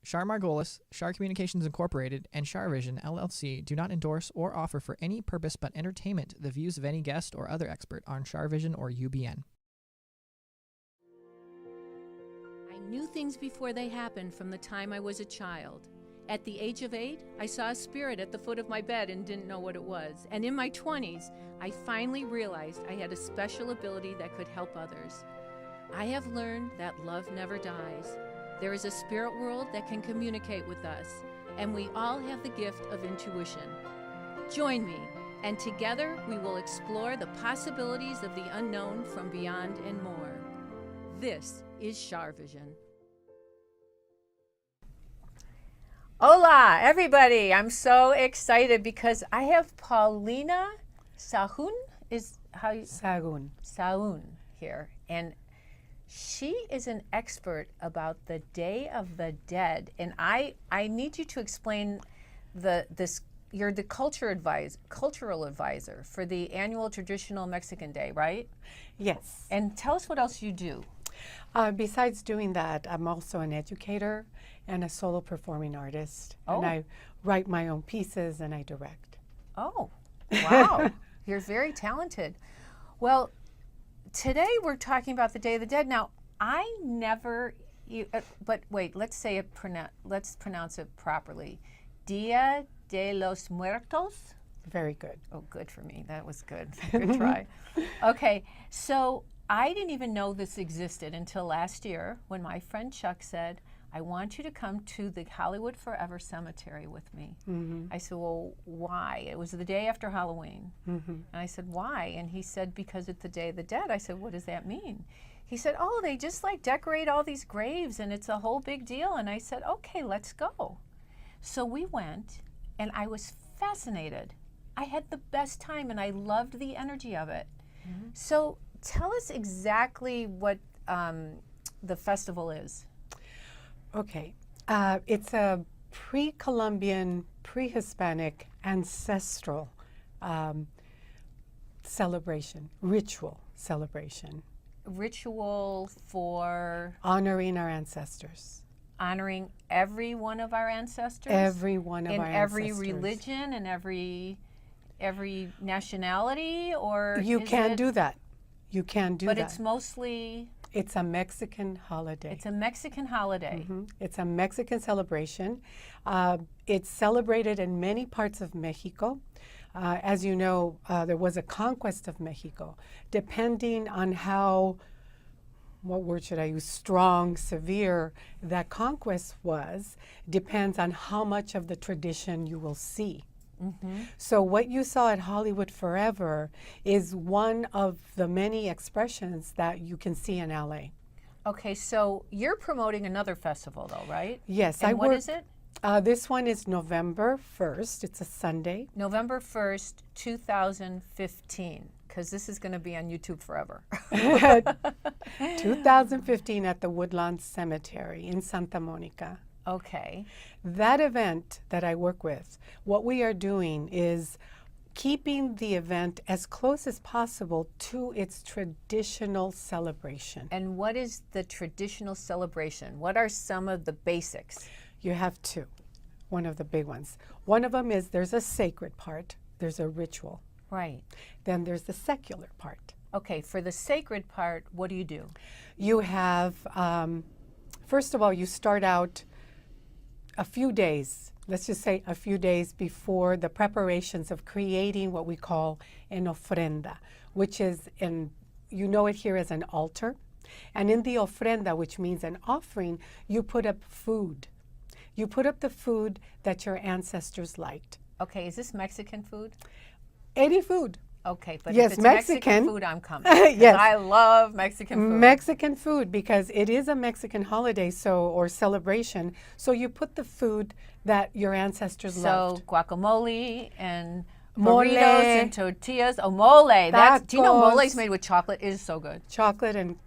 Char Margolis, Char Communications Incorporated, and CharVision LLC do not endorse or offer for any purpose but entertainment the views of any guest or other expert on CharVision or UBN. I knew things before they happened from the time I was a child. At the age of 8, I saw a spirit at the foot of my bed and didn't know what it was. And in my 20s, I finally realized I had a special ability that could help others. I have learned that love never dies. There is a spirit world that can communicate with us, and we all have the gift of intuition. Join me, and together we will explore the possibilities of the unknown from beyond and more. This is CharVision. Hola, everybody. I'm so excited because I have Paulina Sahagun, Sahagun here, and she is an expert about the Day of the Dead, and I need you to explain this. You're the cultural advisor for the annual traditional Mexican Day, right? Yes. And tell us what else you do. Besides doing that, I'm also an educator and a solo performing artist. Oh. And I write my own pieces and I direct. Oh, wow. You're very talented. Well, today we're talking about the Day of the Dead. Now, but wait, let's pronounce it properly. Dia De Los Muertos? Very good. Oh, good for me. That was good. Good try. Okay, so I didn't even know this existed until last year when my friend Chuck said, I want you to come to the Hollywood Forever Cemetery with me. Mm-hmm. I said, well, why? It was the day after Halloween. Mm-hmm. And I said, why? And he said, because it's the Day of the Dead. I said, what does that mean? He said, oh, they just like decorate all these graves and it's a whole big deal. And I said, okay, let's go. So we went and I was fascinated. I had the best time and I loved the energy of it. Mm-hmm. So tell us exactly what the festival is. Okay. It's a pre-Columbian, pre-Hispanic, ancestral celebration, ritual celebration. Ritual for? Honoring our ancestors. Honoring every one of our ancestors? Every one of our ancestors. In every religion and every nationality? Or you can do that. You can do that. But it's mostly? It's a Mexican holiday. It's a Mexican holiday. Mm-hmm. It's a Mexican celebration. It's celebrated in many parts of Mexico. As you know, there was a conquest of Mexico. Depending on how, what word should I use, strong, severe that conquest was, depends on how much of the tradition you will see. Mm-hmm. So what you saw at Hollywood Forever is one of the many expressions that you can see in LA. Okay, so you're promoting another festival though, right? Yes. And what is it? This one is November 1st. It's a Sunday. November 1st, 2015, because this is going to be on YouTube forever. 2015 at the Woodlawn Cemetery in Santa Monica. Okay. That event that I work with, what we are doing is keeping the event as close as possible to its traditional celebration. And what is the traditional celebration? What are some of the basics? You have two, one of the big ones. One of them is there's a sacred part, there's a ritual. Right. Then there's the secular part. Okay, for the sacred part, what do you do? You have, first of all, you start out a few days, let's just say a few days before the preparations of creating what we call an ofrenda, which is, you know it here as an altar. And in the ofrenda, which means an offering, you put up food. You put up the food that your ancestors liked. Okay, is this Mexican food? Any food. Okay, but yes, if it's Mexican food, I'm coming. Yes. I love Mexican food. Mexican food, because it is a Mexican holiday or celebration. So you put the food that your ancestors loved. So guacamole and burritos and tortillas. Oh, mole. Do you know mole is made with chocolate? It is so good. Chocolate and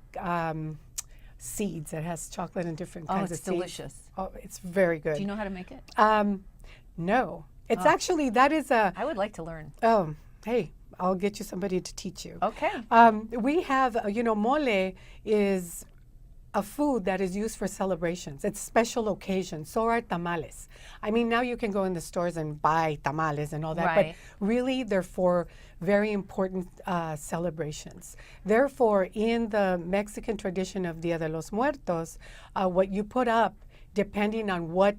seeds. It has chocolate and different kinds of seeds. Oh, it's delicious. Oh, it's very good. Do you know how to make it? No. It's actually, that is a... I would like to learn. Oh, hey. I'll get you somebody to teach you. Okay. We have, mole is a food that is used for celebrations. It's special occasions. So are tamales. I mean, now you can go in the stores and buy tamales and all that, Right. but really they're for very important celebrations. Therefore, in the Mexican tradition of Dia de los Muertos, what you put up, depending on what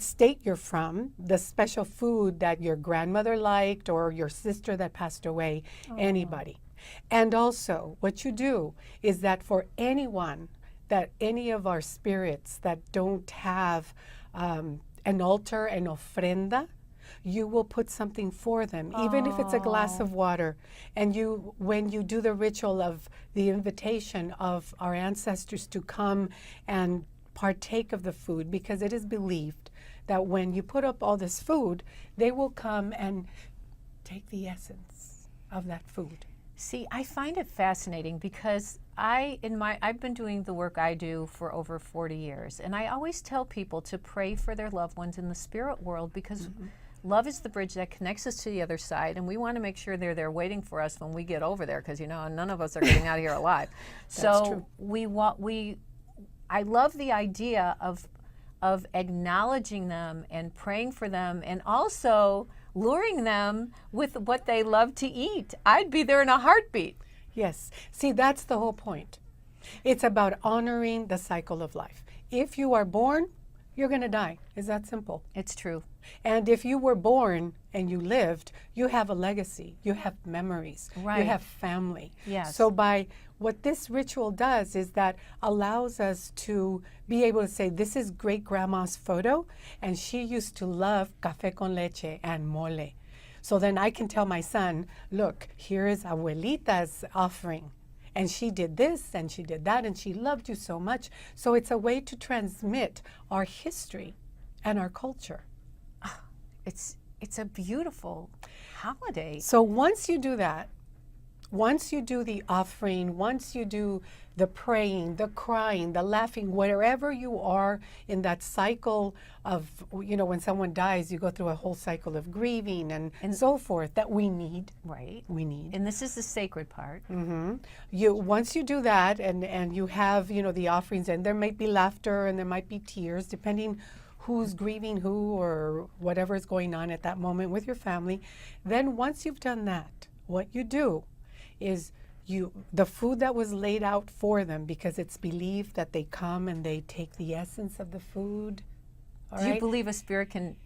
state you're from, the special food that your grandmother liked or your sister that passed away, anybody. And also, what you do is that for anyone, that any of our spirits that don't have an altar, an ofrenda, you will put something for them, even if it's a glass of water. And when you do the ritual of the invitation of our ancestors to come and partake of the food, because it is believed that when you put up all this food, they will come and take the essence of that food. See, I find it fascinating because I've been doing the work I do for over 40 years, and I always tell people to pray for their loved ones in the spirit world because love is the bridge that connects us to the other side, and we want to make sure they're there waiting for us when we get over there, because none of us are getting out of here alive. So true. I love the idea of acknowledging them and praying for them, and also luring them with what they love to eat. I'd be there in a heartbeat. Yes. See, that's the whole point. It's about honoring the cycle of life. If you are born, you're going to die. It's that simple. It's true. And if you were born and you lived, you have a legacy. You have memories. Right. You have family. Yes. So by what this ritual does is that allows us to be able to say, this is great grandma's photo, and she used to love café con leche and mole. So then I can tell my son, look, here is abuelita's offering. And she did this and she did that and she loved you so much. So it's a way to transmit our history and our culture. It's a beautiful holiday. So once you do that, once you do the offering, once you do the praying, the crying, the laughing, wherever you are in that cycle of, when someone dies, you go through a whole cycle of grieving and so forth that we need. Right. We need. And this is the sacred part. Once you do that and you have, the offerings, and there might be laughter and there might be tears, depending who's grieving who or whatever is going on at that moment with your family. Then once you've done that, what you do is the food that was laid out for them, because it's believed that they come and they take the essence of the food. All Do you right? believe a spirit can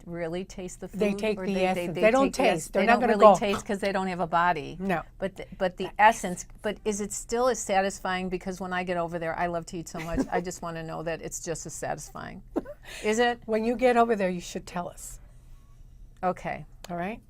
really taste the food? They take or the essence. They take don't the taste. They're they not don't gonna really go. taste because they don't have a body. No. But the essence. But is it still as satisfying? Because when I get over there, I love to eat so much. I just want to know that it's just as satisfying. Is it? When you get over there, you should tell us. Okay. All right?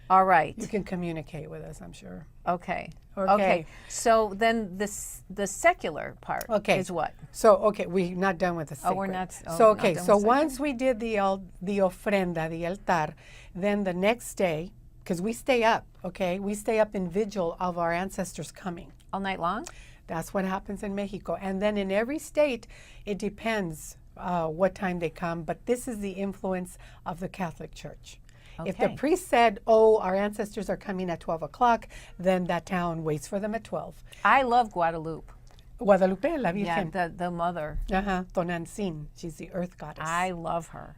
All right. You can communicate with us, I'm sure. Okay. Okay. So then the secular part is what? So, we're not done with the sacred. we're not- So, not done so with once we did the ofrenda, the altar, then the next day, because we stay up, we stay up in vigil of our ancestors coming. All night long? That's what happens in Mexico. And then in every state, it depends what time they come, but this is the influence of the Catholic Church. If the Okay. priest said, our ancestors are coming at 12 o'clock, then that town waits for them at 12. I love Guadalupe. Guadalupe, la Yeah, Virgen. the mother. Tonantzin, she's the earth goddess. I love her.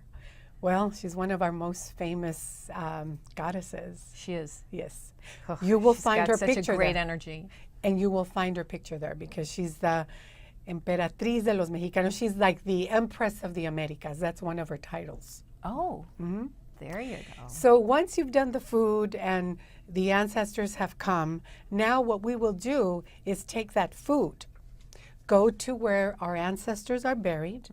Well, she's one of our most famous goddesses. She is. Yes. Oh, You will she's find got her such picture a great there. energy. And you will find her picture there because she's the Emperatriz de los Mexicanos. She's like the Empress of the Americas. That's one of her titles. Oh, there you go. So once you've done the food and the ancestors have come, now what we will do is take that food, go to where our ancestors are buried.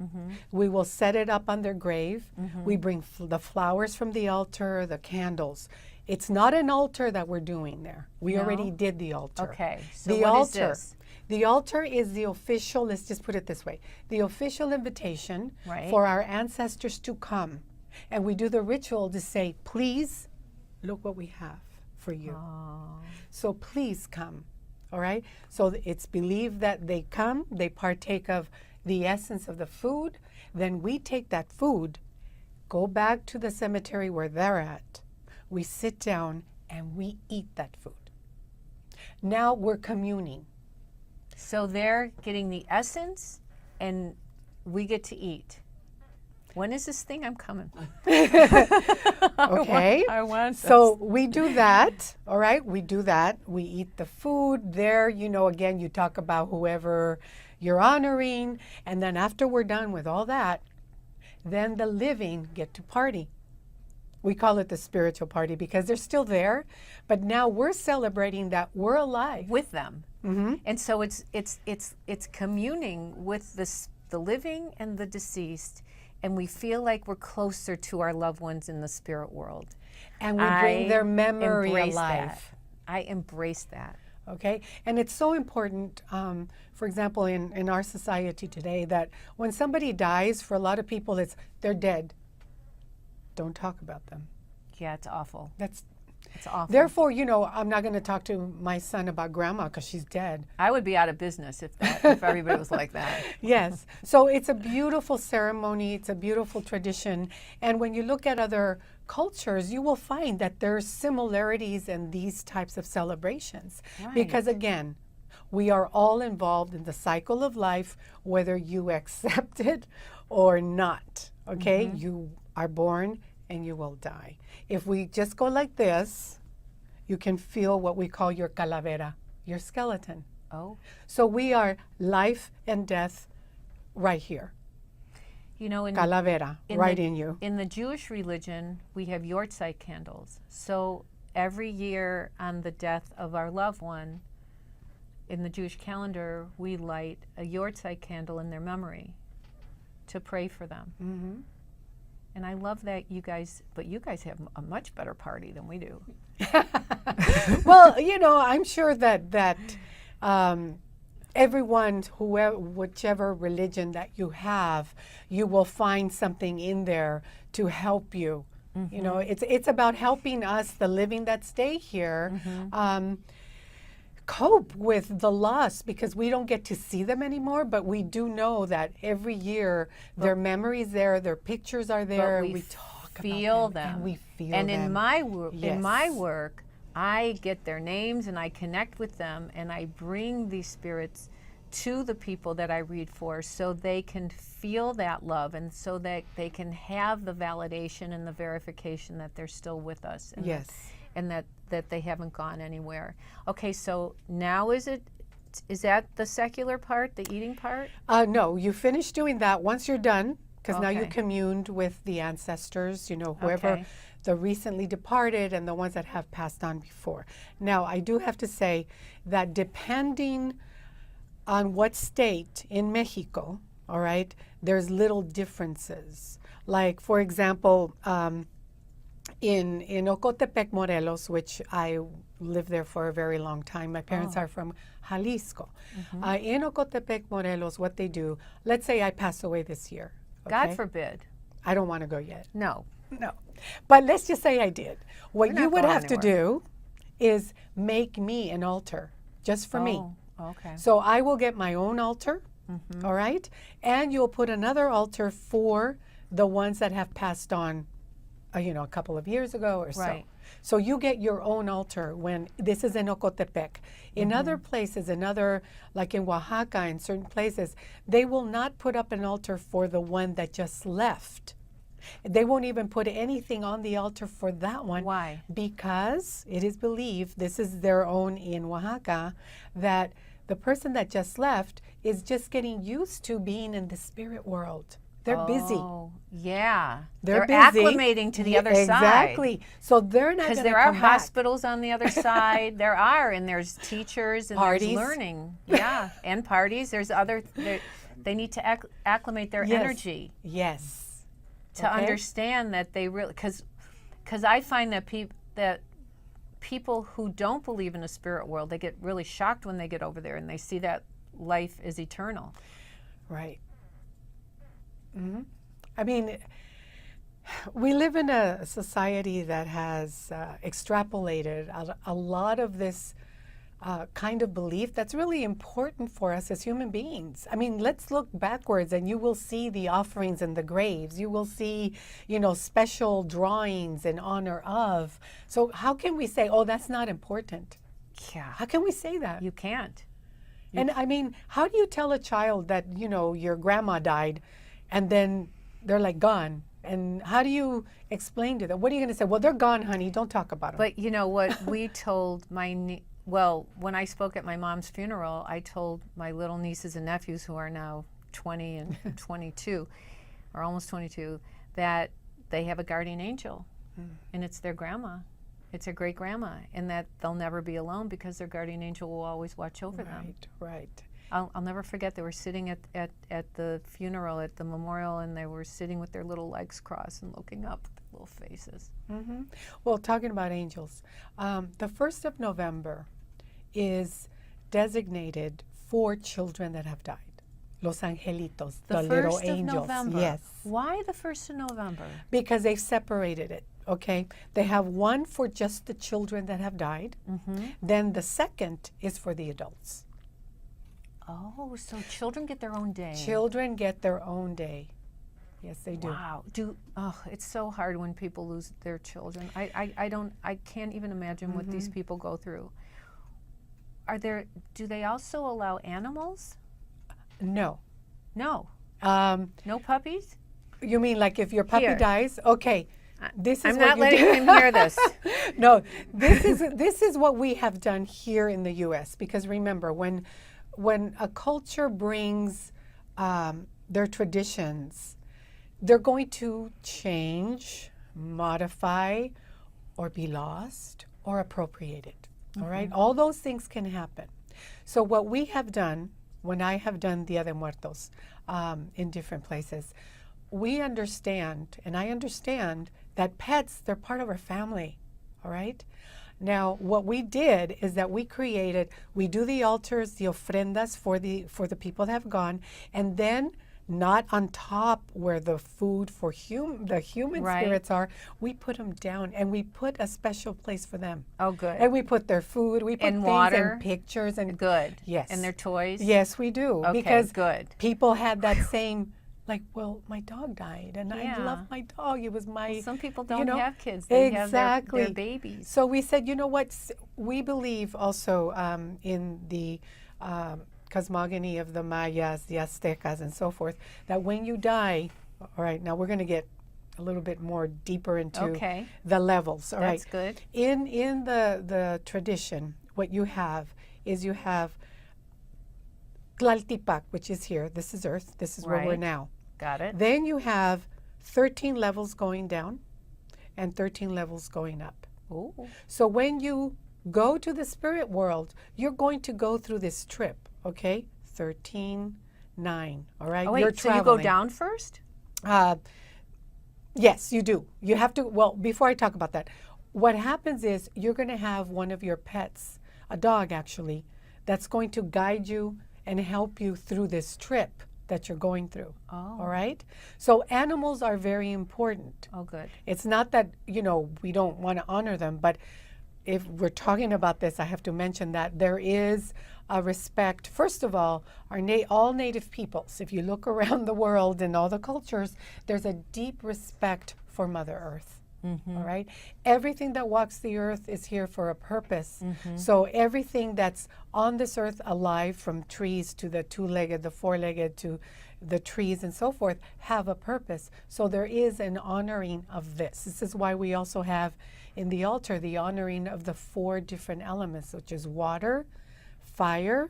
We will set it up on their grave. We bring the flowers from the altar, the candles. It's not an altar that we're doing there. We already did the altar. Okay, so the what is altar. this? The altar is the official, let's just put it this way, the official invitation Right. for our ancestors to come. And we do the ritual to say, please, look what we have for you. So please come, all right? So it's believed that they come, they partake of the essence of the food, then we take that food, go back to the cemetery where they're at, we sit down and we eat that food. Now we're communing. So they're getting the essence, and we get to eat. When is this thing? I'm coming. Okay. I want So we do that, all right? We do that. We eat the food there. You know, again, you talk about whoever you're honoring. And then after we're done with all that, then the living get to party. We call it the spiritual party because they're still there. But now we're celebrating that we're alive. with them. Mm-hmm. And so it's communing with the living and the deceased, and we feel like we're closer to our loved ones in the spirit world. And we bring their memory embrace alive. that. I embrace that. Okay, and it's so important, for example, in our society today, that when somebody dies, for a lot of people, they're dead. Don't talk about them. Yeah, it's awful. It's awful. Therefore, you know, I'm not going to talk to my son about grandma because she's dead. I would be out of business if everybody was like that. Yes. So it's a beautiful ceremony. It's a beautiful tradition. And when you look at other cultures, you will find that there's similarities in these types of celebrations. Right. Because again, we are all involved in the cycle of life, whether you accept it or not. Okay? Mm-hmm. You are born and you will die. If we just go like this, you can feel what we call your calavera, your skeleton. Oh. So we are life and death right here. You know, Calavera, right in you. In the Jewish religion, we have Yortzeit candles. So every year on the death of our loved one, in the Jewish calendar, we light a Yortzeit candle in their memory to pray for them. Mm-hmm. And I love that you guys have a much better party than we do. Well, you know, I'm sure that everyone, whichever religion that you have, you will find something in there to help you. Mm-hmm. You know, it's about helping us, the living that stay here, Mm-hmm. Cope with the loss, because we don't get to see them anymore, but we do know that every year their memories there, their pictures are there, we talk feel about them. And we feel and them. in my Yes. work, I get their names and I connect with them, and I bring these spirits to the people that I read for, so they can feel that love, and so that they can have the validation and the verification that they're still with us. And Yes. and that they haven't gone anywhere. Okay, so now is that the secular part, the eating part? No, you finish doing that once you're done, because now you Okay. communed with the ancestors, you know, whoever, Okay. the recently departed and the ones that have passed on before. Now, I do have to say that depending on what state in Mexico, all right, there's little differences. Like, for example, in Ocotepec, Morelos, which I lived there for a very long time. My parents are from Jalisco. In Ocotepec, Morelos, what they do, let's say I pass away this year. God okay? forbid. I don't want to go yet. No. No. But let's just say I did. What We're you not would going have to do is make me an altar just for me. Oh, okay. So I will get my own altar, all right? And you'll put another altar for the ones that have passed on, you know, a couple of years ago or Right. so. So you get your own altar when this is in Ocotepec. In other places, like in Oaxaca, in certain places, they will not put up an altar for the one that just left. They won't even put anything on the altar for that one. Why? Because it is believed, this is their own in Oaxaca, that the person that just left is just getting used to being in the spirit world. They're busy. Oh, yeah. They're They're busy. acclimating to the Yeah, other side. Exactly. So they're not Because going to there are come back. hospitals on the other side. There are, and there's teachers and Parties. there's learning. Yeah, and parties. There's they need to acclimate their Yes. energy Yes. to Okay. understand that they really, because I find that people who don't believe in a spirit world, they get really shocked when they get over there and they see that life is eternal. Right. I mean, we live in a society that has extrapolated a lot of this kind of belief that's really important for us as human beings. I mean, let's look backwards and you will see the offerings in the graves. You will see, you know, special drawings in honor of. So how can we say, oh, that's not important? Yeah. How can we say that? You can't. And I mean, how do you tell a child that, you know, your grandma died and then they're like gone? And how do you explain to them? What are you going to say? Well, they're gone, honey. Don't talk about them. But you know what we told well, when I spoke at my mom's funeral, I told my little nieces and nephews who are now 20 and 22, or almost 22, that they have a guardian angel, and it's their grandma. It's their great grandma, and that they'll never be alone because their guardian angel will always watch over them. Right. I'll never forget, they were sitting at the funeral, at the memorial, and they were sitting with their little legs crossed and looking up with their little faces. Well, talking about angels, the 1st of November is designated for children that have died. Los angelitos, the little 1st angels. of November. Yes. Why the 1st of November? Because they've separated it. Okay, they have one for just the children that have died. Then the second is for the adults. Oh, so children get their own day. Children get their own day. Yes, they do. Wow. It's so hard when people lose their children. I can't even imagine what these people go through. Do they also allow animals? No. No. No puppies? You mean like if your puppy Here. dies? Okay. I'm not letting him hear this. No, this is what we have done here in the U.S. Because remember, when a culture brings their traditions, they're going to change, modify, or be lost, or appropriated. All right, all those things can happen. So what we have done, when I have done Dia de Muertos in different places, we understand, and I understand, that pets, they're part of our family, all right? Now, what we did is that we do the altars, the ofrendas for the people that have gone, and then not on top where the food for the human spirits are, we put them down, and we put a special place for them. Oh, good. And we put their food, we put And things water. and pictures. And Good. Yes. And their toys? Yes, we do. Okay, because good. people had that same, like, well, my dog died, and I Yeah. love my dog. It was my. Well, some people don't you know, have kids. They exactly. have their babies. So we said, you know what? We believe also in the cosmogony of the Mayas, the Aztecas, and so forth, that when you die, all right, now we're going to get a little bit more deeper into the levels. All right. That's good. In the tradition, what you have is you have Tlaltipac, which is here. This is Earth. This is where we're now. Got it. Then you have 13 levels going down and 13 levels going up. Ooh. So when you go to the spirit world, you're going to go through this trip, okay? 13, 9, all right? Oh, wait, you're so you traveling. go down first? Yes, you do. You have to, well, before I talk about that, what happens is you're going to have one of your pets, a dog actually, that's going to guide you and help you through this trip that you're going through. Oh. All right? So animals are very important. Oh, good. It's not that, you know, we don't want to honor them, but if we're talking about this, I have to mention that there is a respect. First of all, all native peoples, if you look around the world and all the cultures, there's a deep respect for Mother Earth. All right? Everything that walks the earth is here for a purpose. So everything that's on this earth alive, from trees to the two-legged, the four-legged, to the trees and so forth, have a purpose. So there is an honoring of this. This is why we also have in the altar the honoring of the 4 different elements, which is water, fire,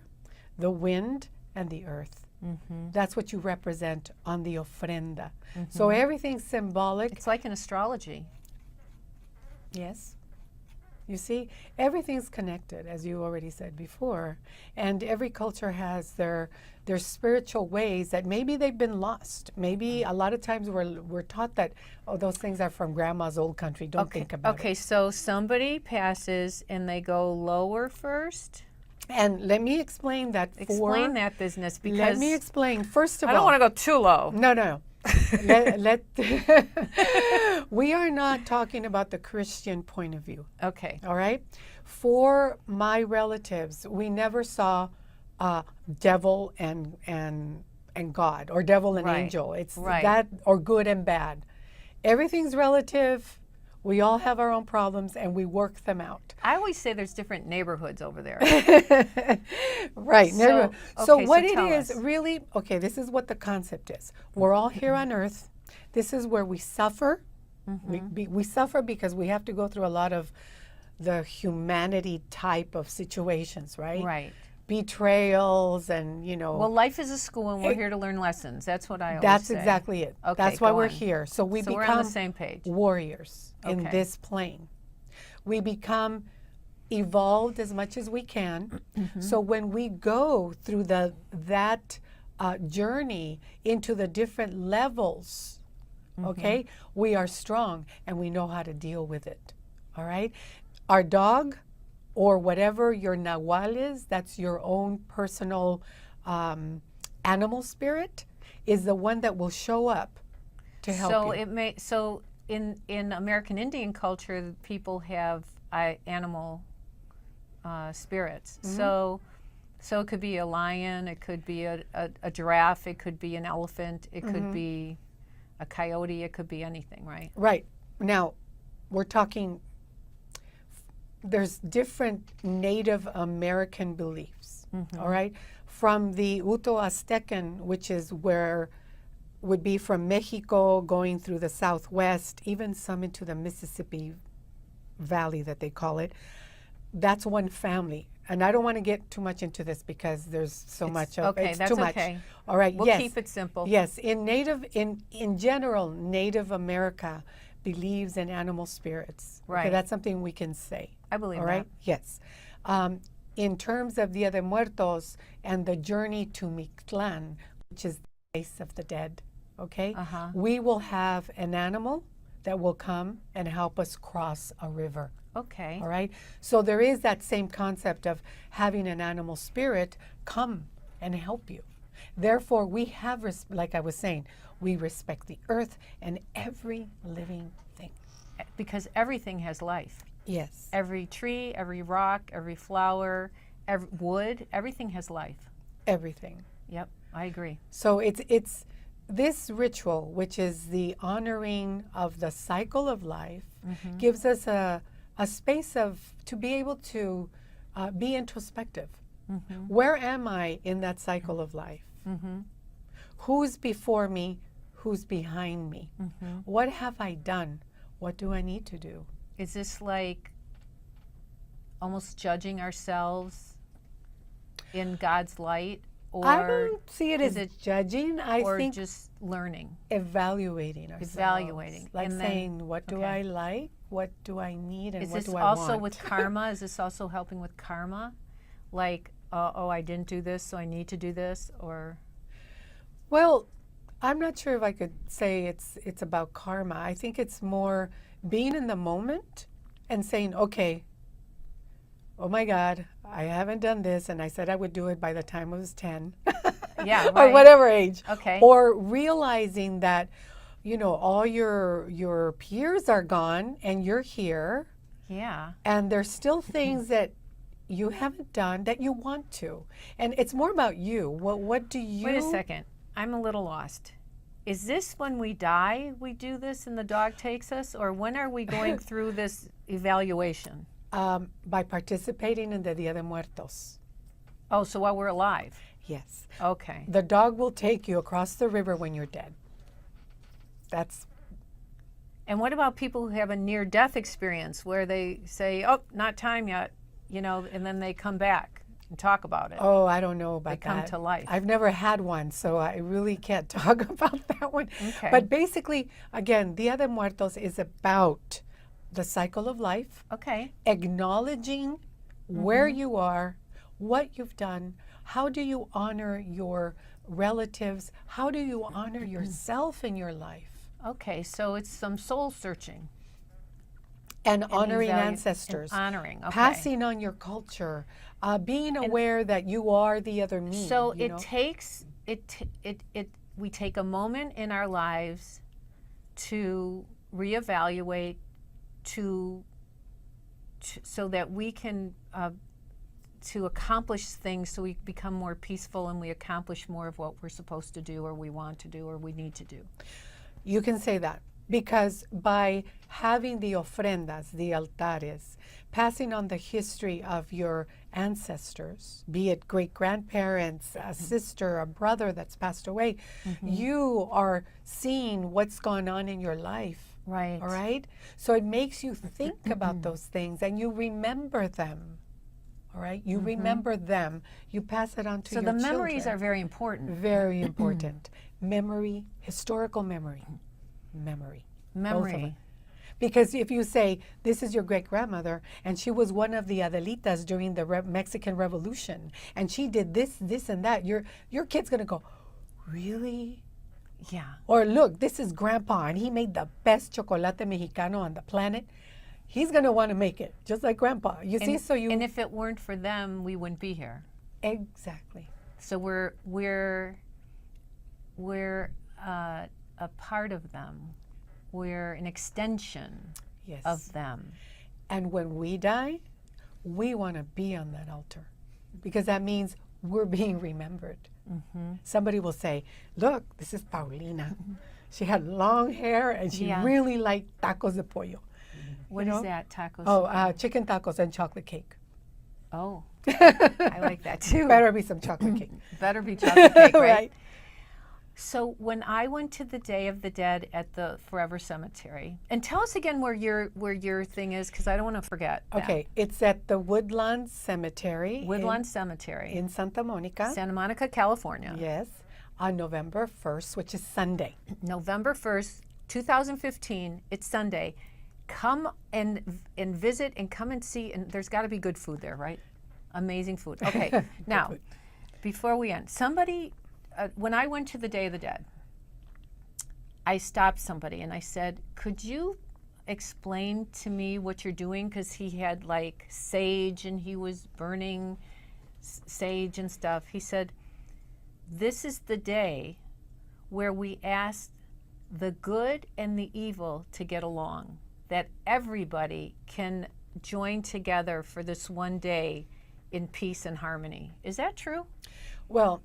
the wind, and the earth. That's what you represent on the ofrenda. So everything's symbolic. It's like in astrology. Yes. You see, everything's connected, as you already said before. And every culture has their spiritual ways that maybe they've been lost. Maybe a lot of times we're taught that, oh, those things are from grandma's old country. Don't think about it. Okay, so somebody passes and they go lower first? And let me explain that. Explain that business, because let me explain. First of all, I don't want to go too low. No. We are not talking about the Christian point of view. Okay. All right? For my relatives, we never saw devil and God, or devil and angel. It's that, or good and bad. Everything's relative. We all have our own problems, and we work them out. I always say there's different neighborhoods over there. Right. So, So okay, what so it tell is us. really, okay, this is what the concept is. We're all here on earth. This is where we suffer. We suffer because we have to go through a lot of the humanity type of situations, right? Right. Betrayals and, you know. Well, life is a school, and we're here to learn lessons. That's what I always That's say. exactly it. Okay, That's why go we're on. here. So we So become we're on the same page. warriors in Okay. this plane. We become evolved as much as we can. So when we go through that journey into the different levels, okay, we are strong and we know how to deal with it. All right. Our dog, or whatever your nahual is, that's your own personal animal spirit, is the one that will show up to help So you. so in American Indian culture, people have animal spirits. So it could be a lion, it could be a giraffe, it could be an elephant, it could be a coyote, it could be anything, right? Right. Now, we're talking, there's different Native American beliefs, all right? From the Uto Aztecan, which is where would be from Mexico going through the Southwest, even some into the Mississippi Valley that they call it. That's one family. And I don't want to get too much into this because there's so much of okay, it's that's too much. okay. All right, We'll yes. keep it simple. Yes, in general, Native America believes in animal spirits. Okay, Right. that's something we can say. I believe All right? Yes. In terms of Dia de Muertos and the journey to Mictlan, which is the place of the dead, okay? We will have an animal that will come and help us cross a river. Okay. All right? So there is that same concept of having an animal spirit come and help you. Therefore, we have, like I was saying, we respect the earth and every living thing. Because everything has life. Yes. Every tree, every rock, every flower, every wood, everything has life. Everything. Yep, I agree. So it's this ritual, which is the honoring of the cycle of life, gives us a space to be able to be introspective. Where am I in that cycle of life? Who's before me? Who's behind me? What have I done? What do I need to do? Is this like almost judging ourselves in God's light? Or I don't see it is as it- judging. I or think just learning? evaluating ourselves. Evaluating. Like And then- saying, what do okay. I like? What do I need? And Is what this do I also want? with karma? Is this also helping with karma? Like, oh, I didn't do this, so I need to do this? Or Well, I'm not sure if I could say it's about karma. I think it's more being in the moment and saying, okay, oh my God, I haven't done this, and I said I would do it by the time I was 10. Yeah, Or right. whatever age. Okay. Or realizing that, you know, all your peers are gone and you're here, yeah. and there's still things that you haven't done that you want to. And it's more about you. What do you... Wait a second. I'm a little lost. Is this when we die, we do this and the dog takes us? Or when are we going through this evaluation? By participating in the Dia de Muertos. Oh, so while we're alive? Yes. Okay. The dog will take you across the river when you're dead. That's... And what about people who have a near-death experience where they say, oh, not time yet, you know, and then they come back and talk about it? Oh, I don't know about They come that. to life. I've never had one, so I really can't talk about that one. Okay. But basically, again, Dia de Muertos is about the cycle of life, Okay. acknowledging where you are, what you've done, how do you honor your relatives, how do you honor yourself in your life, Okay, so it's some soul searching. and honoring evalu- ancestors, and honoring, okay. passing on your culture, being aware that you are the other me. So you it know? takes we take a moment in our lives to reevaluate so that we can to accomplish things, so we become more peaceful and we accomplish more of what we're supposed to do or we want to do or we need to do. You can say that. Because by having the ofrendas, the altares, passing on the history of your ancestors, be it great-grandparents, a sister, a brother that's passed away, you are seeing what's gone on in your life. Right. All right? So it makes you think about those things and you remember them. All right? You remember them. You pass it on to So your the children. memories are very important. Very important. Memory, historical memory. Memory. Both of Memory. them. Because if you say, this is your great-grandmother, and she was one of the Adelitas during the Mexican Revolution, and she did this, this, and that, your kid's going to go, really? Yeah. Or look, this is Grandpa, and he made the best chocolate mexicano on the planet. He's going to want to make it, just like Grandpa. You see, so you... And if it weren't for them, we wouldn't be here. Exactly. So we're a part of them. We're an extension Yes. of them. And when we die, we want to be on that altar because that means we're being remembered. Somebody will say, look, this is Paulina. She had long hair and she Yeah. really liked tacos de pollo. What You is know? that? Tacos? Oh, chicken tacos and chocolate cake. Oh, I like that too. Better be some chocolate cake. Better be chocolate cake, right? Right. So when I went to the Day of the Dead at the Forever Cemetery, and tell us again where your thing is, because I don't want to forget. that. Okay, it's at the Woodlawn Cemetery. Woodlawn Cemetery, in Santa Monica. Santa Monica, California. Yes, on November 1st, which is Sunday. November 1st, 2015. It's Sunday. Come and visit and come and see. And there's got to be good food there, right? Amazing food. Okay, now food. before we end, somebody. When I went to the Day of the Dead, I stopped somebody and I said, could you explain to me what you're doing? Because he had like sage and he was burning sage and stuff. He said, this is the day where we ask the good and the evil to get along, that everybody can join together for this one day in peace and harmony. Is that true? Well,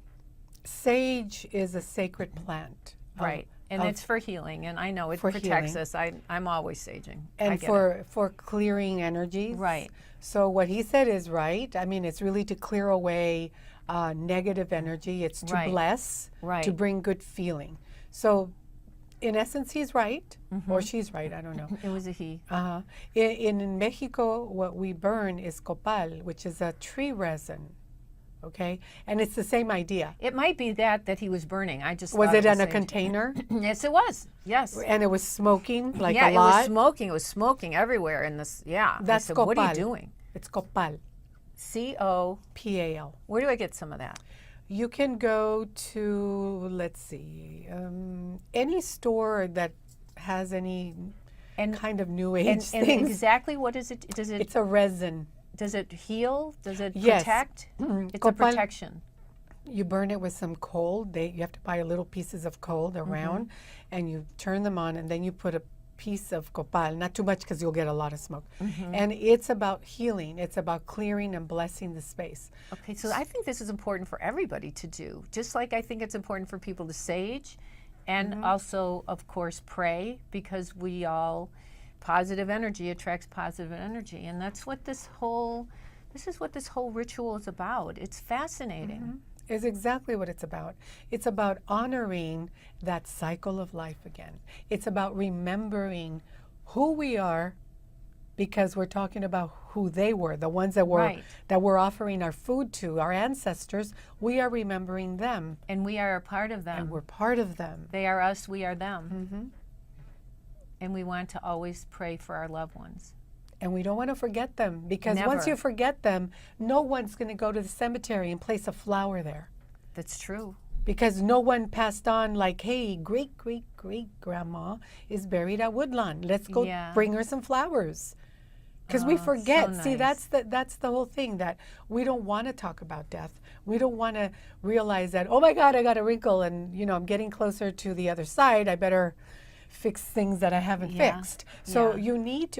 sage is a sacred plant. Right. And of- it's for healing, and I know it for protects healing. us. I'm always saging. I And get for clearing energies. Right. So what he said is right. I mean, it's really to clear away negative energy. It's to Right. bless, to Right. bring good feeling. So in essence, he's right, or she's right, I don't know. it. It was a he. Uh-huh. In Mexico, what we burn is copal, which is a tree resin. Okay? And it's the same idea. It might be that he was burning. I just Was thought it in a sage. container? Yes, it was. Yes. And it was smoking like yeah, a lot? it was smoking. It was smoking everywhere in this. Yeah. That's I said, what are you copal. doing? It's copal, C-O. P-A-L. Where do I get some of that? You can go to, let's see, any store that has any And kind of new age and things. exactly what is it? Does it It's a resin. does it heal? Does it Yes. protect? It's a Copal- protection. You burn it with some coal. You have to buy little pieces of coal, they're round, and you turn them on, and then you put a piece of copal, not too much because you'll get a lot of smoke. And it's about healing. It's about clearing and blessing the space. Okay, so I think this is important for everybody to do. Just like I think it's important for people to sage and also, of course, pray, because positive energy attracts positive energy. And that's what this is what this whole ritual is about. It's fascinating. Is exactly what it's about. It's about honoring that cycle of life again. It's about remembering who we are, because we're talking about who they were, the ones that were Right. that we're offering our food to, our ancestors. We are remembering them, And we are a part of them. and we're part of them. They are us, we are them. And we want to always pray for our loved ones. And we don't want to forget them, because once Never. you forget them, no one's going to go to the cemetery and place a flower there. That's true. Because no one passed on like, hey, great grandma is buried at Woodlawn. Let's go Yeah. bring her some flowers. Because we Oh, forget. so See, nice. that's the whole thing, that we don't want to talk about death. We don't want to realize that, oh my God, I got a wrinkle and I'm getting closer to the other side. I better fix things that I haven't Yeah. fixed. So Yeah.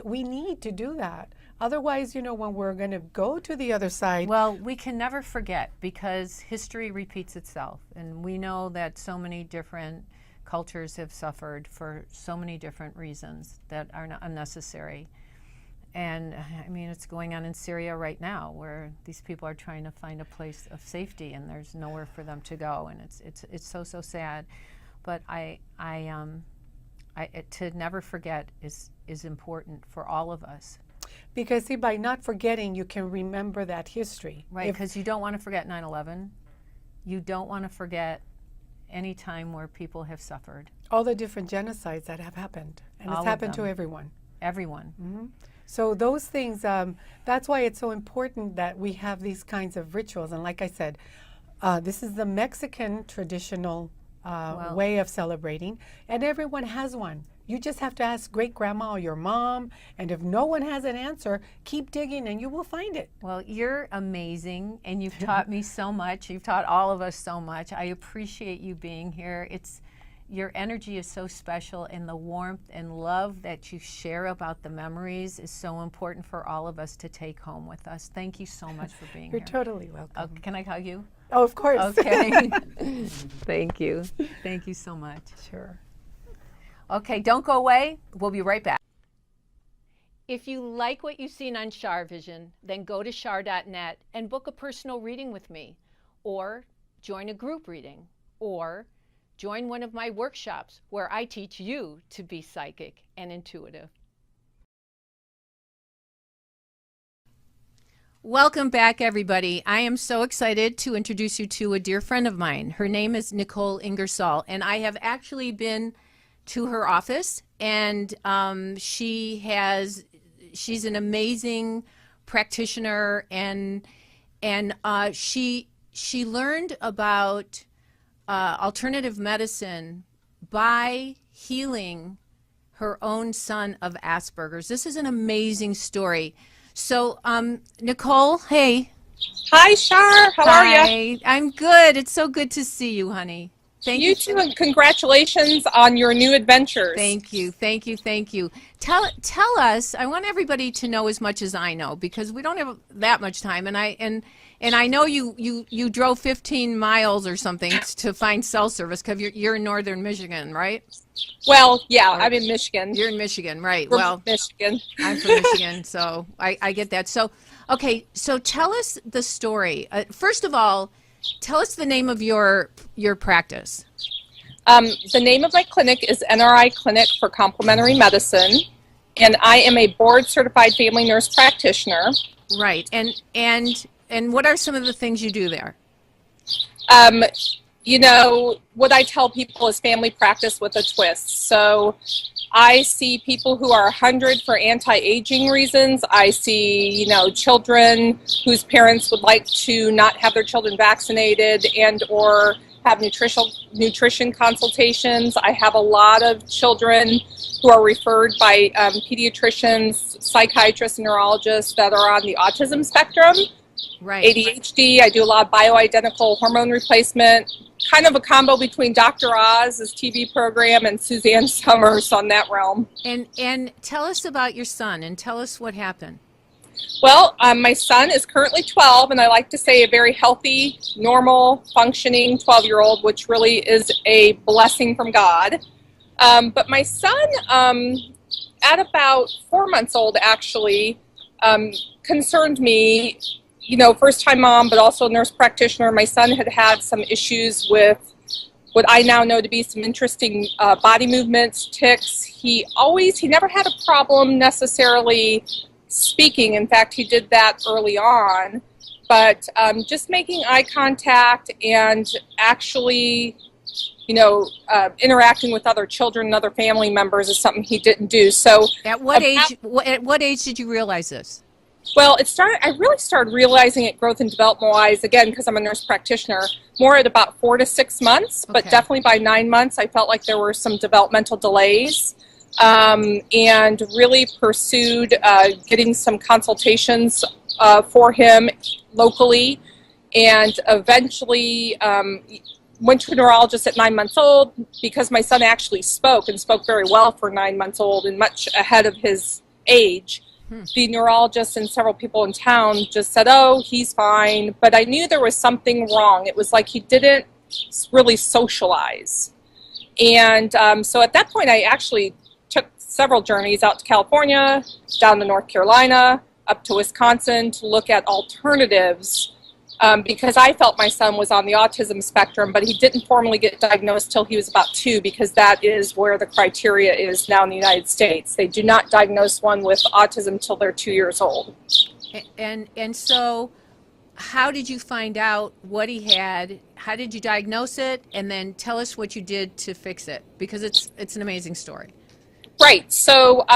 we need to do that. Otherwise, when we're going to go to the other side, Well, we can never forget, because history repeats itself. And we know that so many different cultures have suffered for so many different reasons that are not unnecessary. And I mean, it's going on in Syria right now, where these people are trying to find a place of safety, and there's nowhere for them to go, and it's so sad. But to never forget is important for all of us. Because see, by not forgetting, you can remember that history. Right, because you don't want to forget 9/11. You don't want to forget any time where people have suffered. All the different genocides that have happened, and it's happened to everyone. Everyone. Mm-hmm. So those things, that's why it's so important that we have these kinds of rituals. And like I said, this is the Mexican traditional way of celebrating, and everyone has one. You just have to ask great grandma or your mom, and if no one has an answer, keep digging and you will find it. Well, you're amazing, and you've taught me so much. You've taught all of us so much. I appreciate you being here. Your energy is so special, and the warmth and love that you share about the memories is so important for all of us to take home with us. Thank you so much for being You're here. totally welcome. Can I hug you? Oh, of course. Okay. Thank you. Thank you so much. Sure. Okay, don't go away. We'll be right back. If you like what you've seen on CharVision, then go to char.net and book a personal reading with me, or join a group reading, or join one of my workshops where I teach you to be psychic and intuitive. Welcome back, everybody. I am so excited to introduce you to a dear friend of mine. Her name is Nicole Ingersoll, and I have actually been to her office, and she's an amazing practitioner, and she learned about alternative medicine by healing her own son of Asperger's. This is an amazing story. So, Nicole, hey. Hi, Char. How are you? I'm good. It's so good to see you, honey. Thank you. You too, and congratulations on your new adventures. Thank you. Thank you. Thank you. Tell us, I want everybody to know as much as I know, because we don't have that much time, and I know you drove 15 miles or something to find cell service, because you're in northern Michigan, right? Well, yeah, I'm in Michigan. You're in Michigan, right? We're Michigan. I'm from Michigan, so I get that. So, okay, so tell us the story. First of all, tell us the name of your practice. The name of my clinic is NRI Clinic for Complementary Medicine, and I am a board-certified family nurse practitioner. Right, and what are some of the things you do there? You know, what I tell people is family practice with a twist. So I see people who are 100 for anti-aging reasons. I see, you know, children whose parents would like to not have their children vaccinated and or have nutrition consultations. I have a lot of children who are referred by pediatricians, psychiatrists, and neurologists that are on the autism spectrum. Right. ADHD, I do a lot of bioidentical hormone replacement, kind of a combo between Dr. Oz's TV program and Suzanne Summers on that realm. And tell us about your son, and tell us what happened. Well, my son is currently 12, and I like to say a very healthy, normal, functioning 12-year-old, which really is a blessing from God. But my son, at about 4 months old, actually, concerned me. You know, first-time mom, but also a nurse practitioner. My son had some issues with what I now know to be some interesting body movements, tics. He never had a problem necessarily speaking. In fact, he did that early on. But just making eye contact and actually, you know, interacting with other children and other family members is something he didn't do. So, at what age did you realize this? Well, I really started realizing it growth and development wise, again, because I'm a nurse practitioner, more at about 4 to 6 months, but definitely by 9 months, I felt like there were some developmental delays, and really pursued getting some consultations for him locally, and eventually went to a neurologist at 9 months old, because my son actually spoke very well for 9 months old and much ahead of his age. The neurologist and several people in town just said, oh, he's fine. But I knew there was something wrong. It was like he didn't really socialize. And so at that point, I actually took several journeys out to California, down to North Carolina, up to Wisconsin to look at alternatives because I felt my son was on the autism spectrum, but he didn't formally get diagnosed till he was about 2 because that is where the criteria is now in the United States. They do not diagnose one with autism till they're 2 years old. And so how did you find out what he had? How did you diagnose it? And then tell us what you did to fix it, because it's an amazing story. Right. So,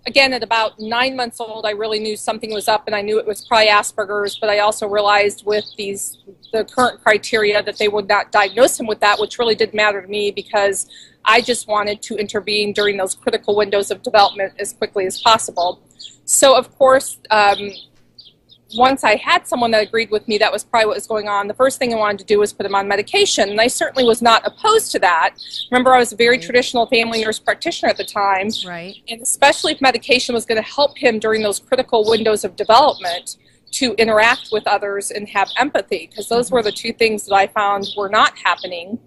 again, at about 9 months old, I really knew something was up, and I knew it was probably Asperger's, but I also realized with the current criteria that they would not diagnose him with that, which really didn't matter to me because I just wanted to intervene during those critical windows of development as quickly as possible. So, of course, once I had someone that agreed with me that was probably what was going on, the first thing I wanted to do was put him on medication, and I certainly was not opposed to that. Remember, I was a very traditional family nurse practitioner at the time, Right. and especially if medication was going to help him during those critical windows of development to interact with others and have empathy, because those were the two things that I found were not happening.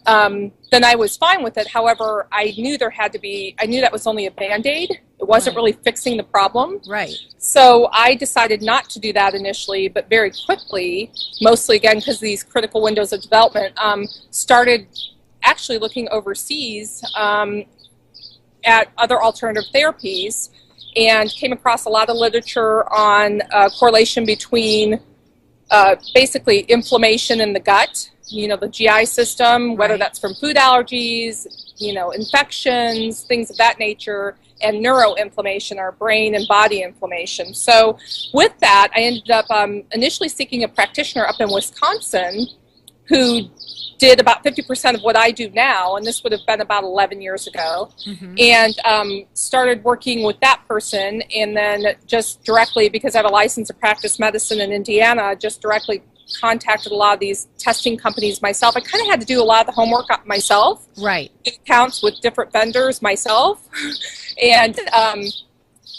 Then I was fine with it. However, I knew that was only a Band-Aid. It wasn't really fixing the problem. Right. So I decided not to do that initially, but very quickly, mostly again because of these critical windows of development, started actually looking overseas at other alternative therapies and came across a lot of literature on correlation between basically inflammation in the gut, the GI system, whether that's from food allergies, infections, things of that nature, and neuroinflammation, or brain and body inflammation. So with that, I ended up initially seeking a practitioner up in Wisconsin who did about 50% of what I do now, and this would have been about 11 years ago, and started working with that person, and then just directly, because I have a license to practice medicine in Indiana, just directly contacted a lot of these testing companies myself. I kind of had to do a lot of the homework myself. Right. Accounts with different vendors myself and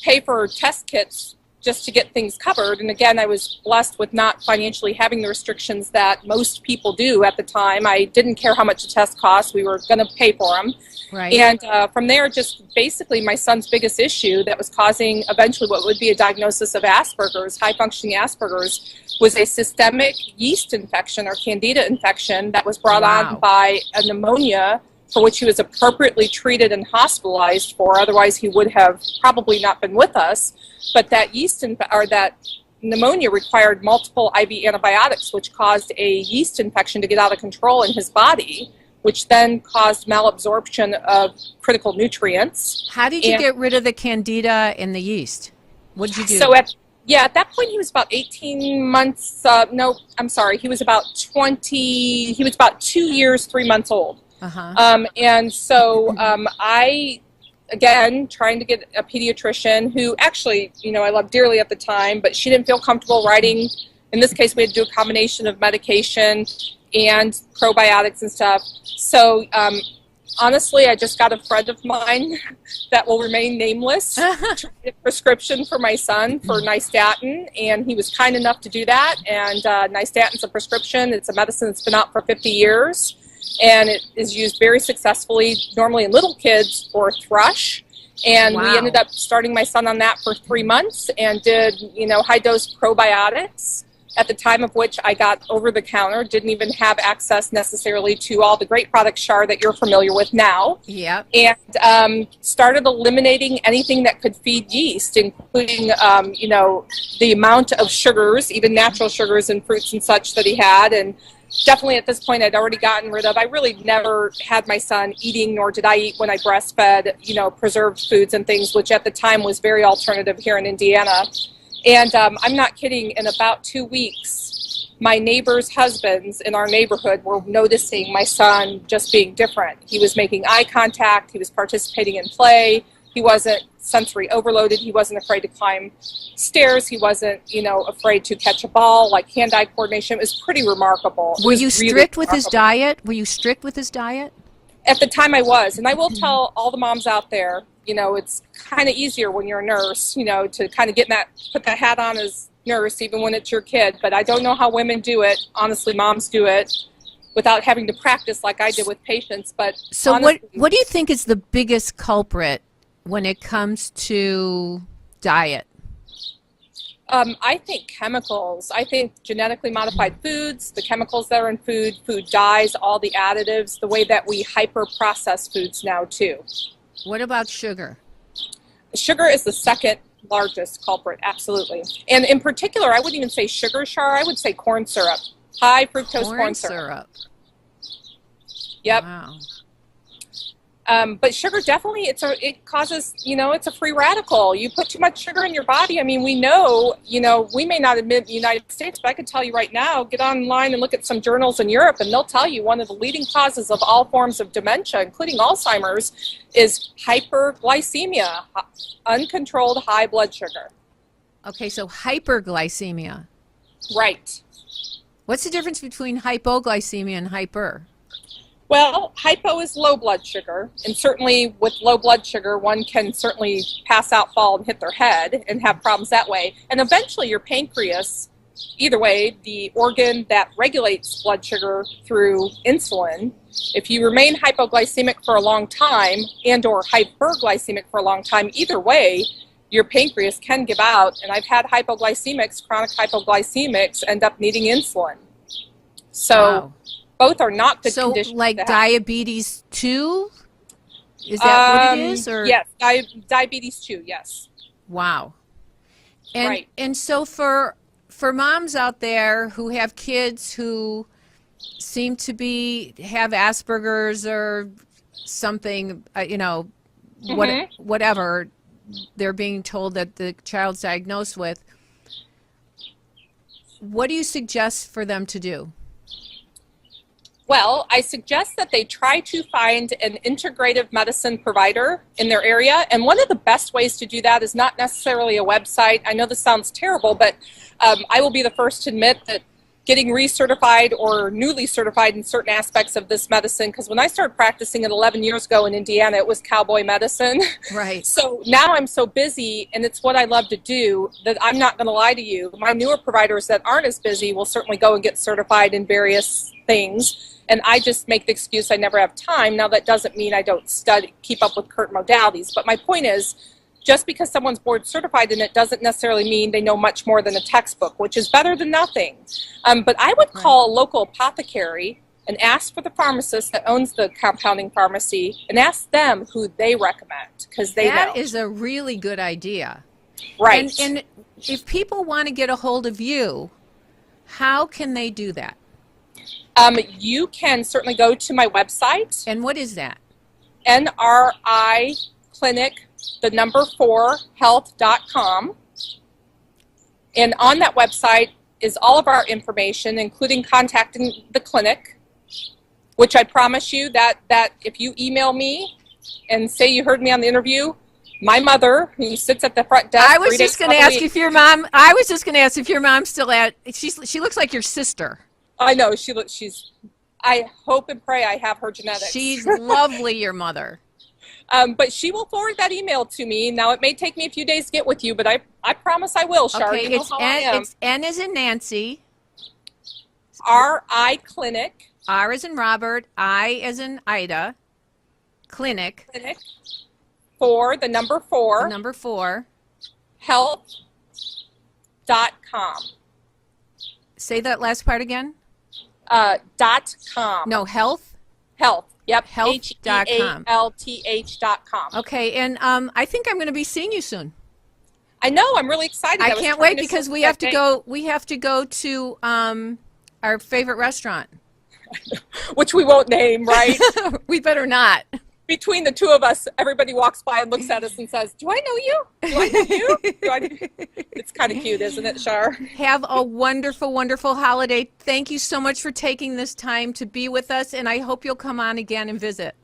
pay for test kits just to get things covered. And again, I was blessed with not financially having the restrictions that most people do at the time. I didn't care how much the test cost. We were going to pay for them. Right. And from there, just basically my son's biggest issue that was causing eventually what would be a diagnosis of Asperger's, high-functioning Asperger's, was a systemic yeast infection or candida infection that was brought on by a pneumonia for which he was appropriately treated and hospitalized for. Otherwise, he would have probably not been with us. But that that pneumonia required multiple IV antibiotics, which caused a yeast infection to get out of control in his body, which then caused malabsorption of critical nutrients. How did you get rid of the candida and the yeast? What did you do? So at that point, he was about 18 months. He was about 20. He was about 2 years, 3 months old. And so I, again, trying to get a pediatrician who actually, I loved dearly at the time, but she didn't feel comfortable writing. In this case, we had to do a combination of medication and probiotics and stuff. So honestly, I just got a friend of mine that will remain nameless to write a prescription for my son for nystatin, and he was kind enough to do that. And nystatin's a prescription. It's a medicine that's been out for 50 years, and it is used very successfully, normally in little kids, for thrush. And we ended up starting my son on that for 3 months and did, high-dose probiotics, at the time of which I got over-the-counter, didn't even have access necessarily to all the great products, Char, that you're familiar with now. Yep. And started eliminating anything that could feed yeast, including, the amount of sugars, even natural sugars and fruits and such that he had. And definitely at this point I'd already gotten rid of. I really never had my son eating, nor did I eat when I breastfed, preserved foods and things, which at the time was very alternative here in Indiana. And I'm not kidding, in about 2 weeks, my neighbors' husbands in our neighborhood were noticing my son just being different. He was making eye contact. He was participating in play. He wasn't sensory overloaded. He wasn't afraid to climb stairs. He wasn't, afraid to catch a ball, like hand-eye coordination. It was pretty remarkable. Were you strict with his diet? At the time I was. And I will tell all the moms out there, it's kind of easier when you're a nurse, to kind of put that hat on as nurse, even when it's your kid. But I don't know how women do it. Honestly, moms do it without having to practice like I did with patients. But So honestly, what do you think is the biggest culprit when it comes to diet? I think chemicals. I think genetically modified foods, the chemicals that are in food, food dyes, all the additives, the way that we hyper process foods now too. What about sugar? Sugar is the second largest culprit, absolutely. And in particular, I wouldn't even say sugar, Char, I would say corn syrup. High fructose corn syrup. Yep. Wow. But sugar definitely, it causes, it's a free radical. You put too much sugar in your body. I mean, we know, we may not admit in the United States, but I can tell you right now, get online and look at some journals in Europe, and they'll tell you one of the leading causes of all forms of dementia, including Alzheimer's, is hyperglycemia, uncontrolled high blood sugar. Okay, so hyperglycemia. Right. What's the difference between hypoglycemia and hyper? Well, hypo is low blood sugar, and certainly with low blood sugar, one can certainly pass out, fall, and hit their head and have problems that way. And eventually your pancreas, either way, the organ that regulates blood sugar through insulin, if you remain hypoglycemic for a long time and or hyperglycemic for a long time, either way, your pancreas can give out. And I've had hypoglycemics, chronic hypoglycemics, end up needing insulin. So. Wow. Both are not good So conditions. like to have. Diabetes 2? Is that what it is? Or? Yes, diabetes 2, yes. Wow. And, Right. And so for moms out there who have kids who seem to have Asperger's or something, whatever they're being told that the child's diagnosed with, what do you suggest for them to do? Well, I suggest that they try to find an integrative medicine provider in their area. And one of the best ways to do that is not necessarily a website. I know this sounds terrible, but I will be the first to admit that getting recertified or newly certified in certain aspects of this medicine, because when I started practicing it 11 years ago in Indiana, it was cowboy medicine. Right. So now I'm so busy, and it's what I love to do, that I'm not going to lie to you. My newer providers that aren't as busy will certainly go and get certified in various things. And I just make the excuse I never have time. Now, that doesn't mean I don't keep up with current modalities. But my point is, just because someone's board certified in it doesn't necessarily mean they know much more than a textbook, which is better than nothing. But I would call a local apothecary and ask for the pharmacist that owns the compounding pharmacy and ask them who they recommend, because they know. That is a really good idea. Right. And if people want to get a hold of you, how can they do that? You can certainly go to my website. And what is that? NRI Clinic, the number 4 health.com. And on that website is all of our information, including contacting the clinic, which I promise you that if you email me and say you heard me on the interview, my mother, who sits at the front desk, I was just going to ask if your mom. I was just going to ask if your mom's still at. She looks like your sister. I know she's. I hope and pray I have her genetics. She's lovely, your mother. But she will forward that email to me. Now, it may take me a few days to get with you, but I promise I will, Char. Okay, You know how I am. it's N as in Nancy. RI Clinic. R as in Robert. I as in Ida. Clinic. Clinic. For the number 4. Number 4. Health.com. Say that last part again. .com. No, health. Health. Yep. Health.com. HEALTH.com. Okay, and I think I'm going to be seeing you soon. I know. I'm really excited. I was can't trying wait to because set we that have to date. go. We have to go to our favorite restaurant. Which we won't name, right? We better not. Between the two of us, everybody walks by and looks at us and says, "Do I know you? Do I know you?" It's kind of cute, isn't it, Char? Have a wonderful, wonderful holiday. Thank you so much for taking this time to be with us, and I hope you'll come on again and visit.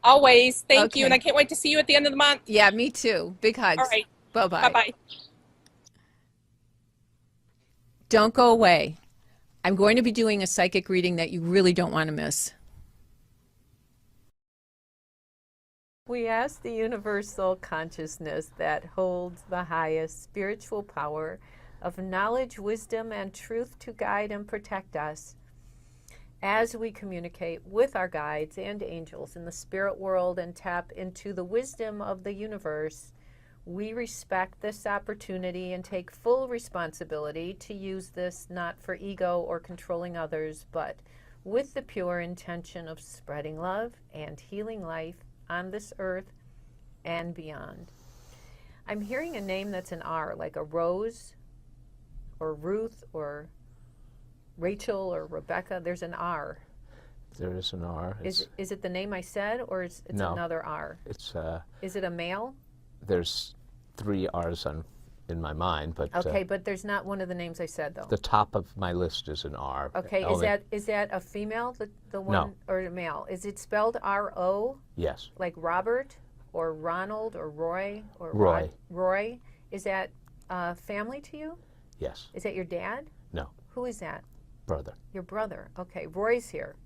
Always. Thank Okay. you, and I can't wait to see you at the end of the month. Yeah, me too. Big hugs. All right. Bye-bye. Bye-bye. Don't go away. I'm going to be doing a psychic reading that you really don't want to miss. We ask the universal consciousness that holds the highest spiritual power of knowledge, wisdom, and truth to guide and protect us, as we communicate with our guides and angels in the spirit world and tap into the wisdom of the universe, we respect this opportunity and take full responsibility to use this not for ego or controlling others, but with the pure intention of spreading love and healing life on this earth and beyond. I'm hearing a name that's an R, like a Rose or Ruth or Rachel or Rebecca. There's an R. There is an R. Is it the name I said, or is it's No. another R? It's Is it a male? there's 3 R's in my mind, but Okay, but there's not one of the names I said, though. the top of my list is an R. Okay, is that a female, the one, No. or a male? Is it spelled R-O, Yes. like Robert, or Ronald, or Roy, or Roy. Roy? Is that family to you? Yes. Is that your dad? No. Who is that? Brother. Your brother. Okay, Roy's here.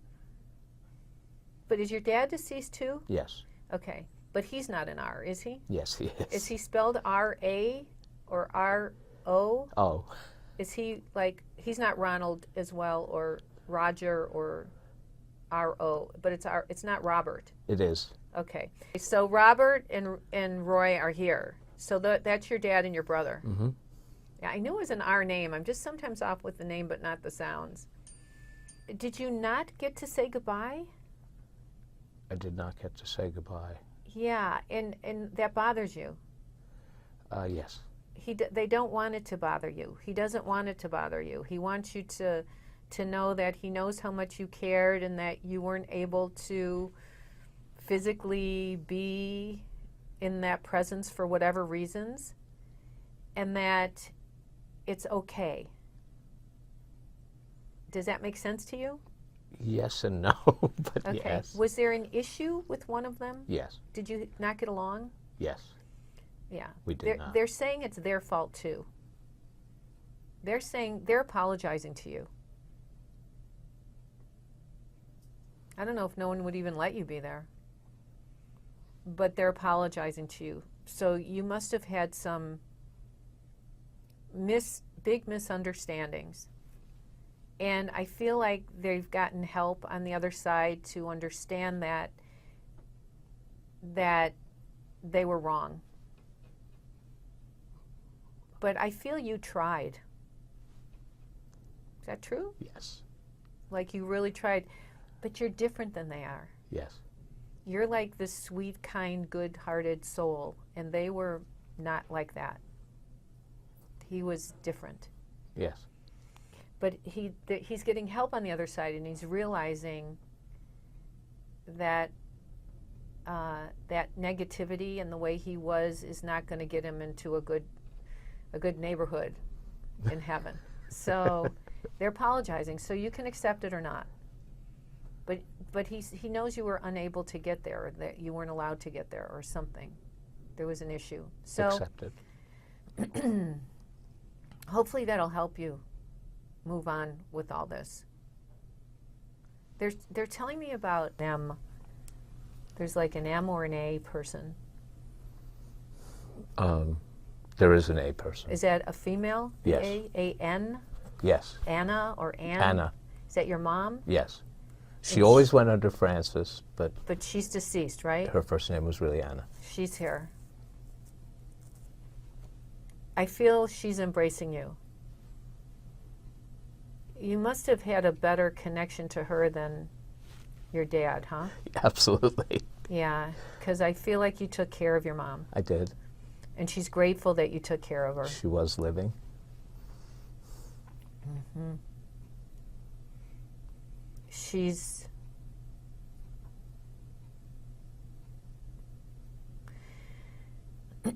But is your dad deceased too? Yes. Okay, but he's not an R, is he? Yes, he is. Is he spelled R-A or R-O? Oh, Is he like, he's not Ronald as well, or Roger, or R-O, but it's not Robert. it is. Okay, so Robert and Roy are here. So that's your dad and your brother. Mm-hmm. Yeah, I knew it was an R name. I'm just sometimes off with the name, but not the sounds. Did you not get to say goodbye? I did not get to say goodbye. Yeah, and that bothers you. Yes. They don't want it to bother you. He doesn't want it to bother you. He wants you to know that he knows how much you cared and that you weren't able to physically be in that presence for whatever reasons, and that it's okay. Does that make sense to you? Yes and no, but Okay. yes. Was there an issue with one of them? Yes. Did you not get along? Yes. Yeah. We did not. They're saying it's their fault too. They're saying they're apologizing to you. I don't know if no one would even let you be there. But they're apologizing to you. So you must have had some big misunderstandings. And I feel like they've gotten help on the other side to understand that they were wrong. But I feel you tried. Is that true? Yes. Like you really tried. But you're different than they are. Yes. You're like this sweet, kind, good-hearted soul, and they were not like that. He was different. Yes. But he's getting help on the other side, and he's realizing that that negativity and the way he was is not going to get him into a good neighborhood in heaven. So they're apologizing. So you can accept it or not. But he knows you were unable to get there, or that you weren't allowed to get there, or something. There was an issue. So Accepted. hopefully that'll help you move on with all this. They're telling me about M. There's like an M or an A person. There is an A person. Is that a female? Yes. A-N? Yes. Anna or Ann? Anna. Is that your mom? Yes. She always went under Frances, but But she's deceased, right? her first name was really Anna. She's here. I feel she's embracing you. You must have had a better connection to her than your dad, huh? Absolutely. Yeah, because I feel like you took care of your mom. I did. And she's grateful that you took care of her. She was living. Mm-hmm. She's...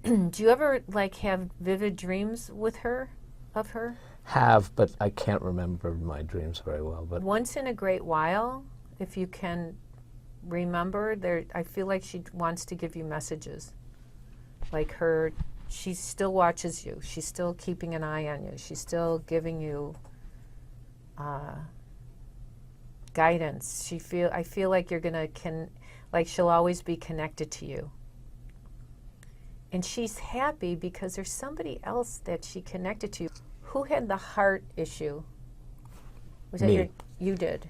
Do you ever, like, have vivid dreams with her, of her? Have, but I can't remember my dreams very well. But Once in a great while, if you can remember, I feel like she wants to give you messages. Like she still watches you. She's still keeping an eye on you. She's still giving you guidance. I feel like you're like she'll always be connected to you. And she's happy because there's somebody else that she connected to. Who had the heart issue? Was that Me. you did?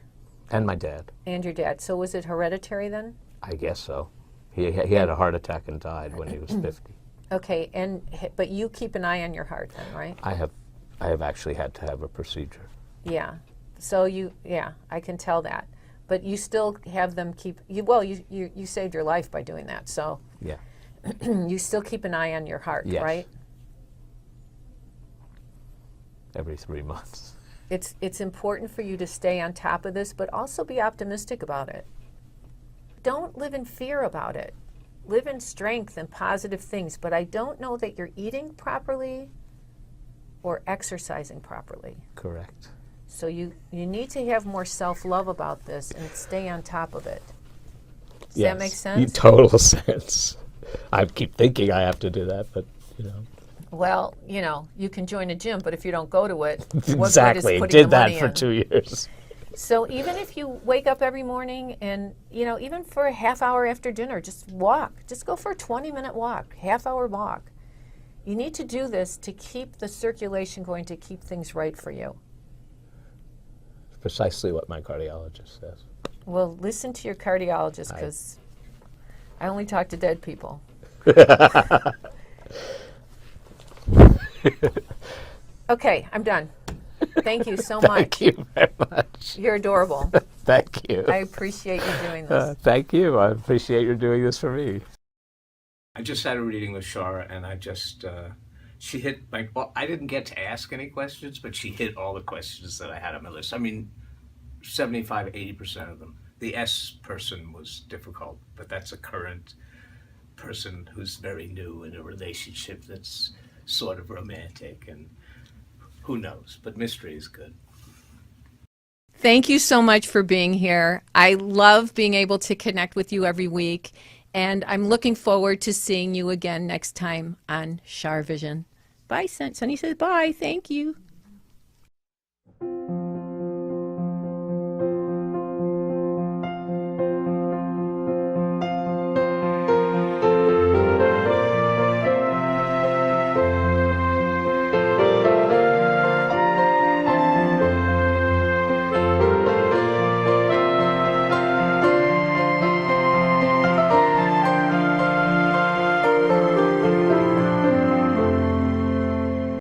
And my dad. And your dad. So was it hereditary then? I guess so. He had a heart attack and died when he was 50. Okay, but you keep an eye on your heart then, right? I have actually had to have a procedure. Yeah. So I can tell that. But you still have them you saved your life by doing that. So Yeah. you still keep an eye on your heart, Yes. right? Every 3 months. It's important for you to stay on top of this, but also be optimistic about it. Don't live in fear about it. Live in strength and positive things, but I don't know that you're eating properly or exercising properly. Correct. So you need to have more self-love about this and stay on top of it. Does that make sense? Total sense. I keep thinking I have to do that, but Well, you can join a gym, but if you don't go to it, exactly. what good is putting Did the that money for in? 2 years. So even if you wake up every morning and, even for a half hour after dinner, just walk. Just go for a 20-minute walk, half-hour walk. You need to do this to keep the circulation going, to keep things right for you. Precisely what my cardiologist says. Well, listen to your cardiologist, because I only talk to dead people. Okay, I'm done. Thank you so much. Thank you very much. You're adorable. Thank you. I appreciate you doing this. Thank you. I appreciate you doing this for me. I just had a reading with Shara, and I just, she hit, well, I didn't get to ask any questions, but she hit all the questions that I had on my list. I mean, 75, 80% of them. The S person was difficult, but that's a current person who's very new in a relationship that's sort of romantic, and who knows, but mystery is good. Thank you so much for being here. I love being able to connect with you every week, and I'm looking forward to seeing you again next time on CharVision. Bye, Sunny says bye. Thank you.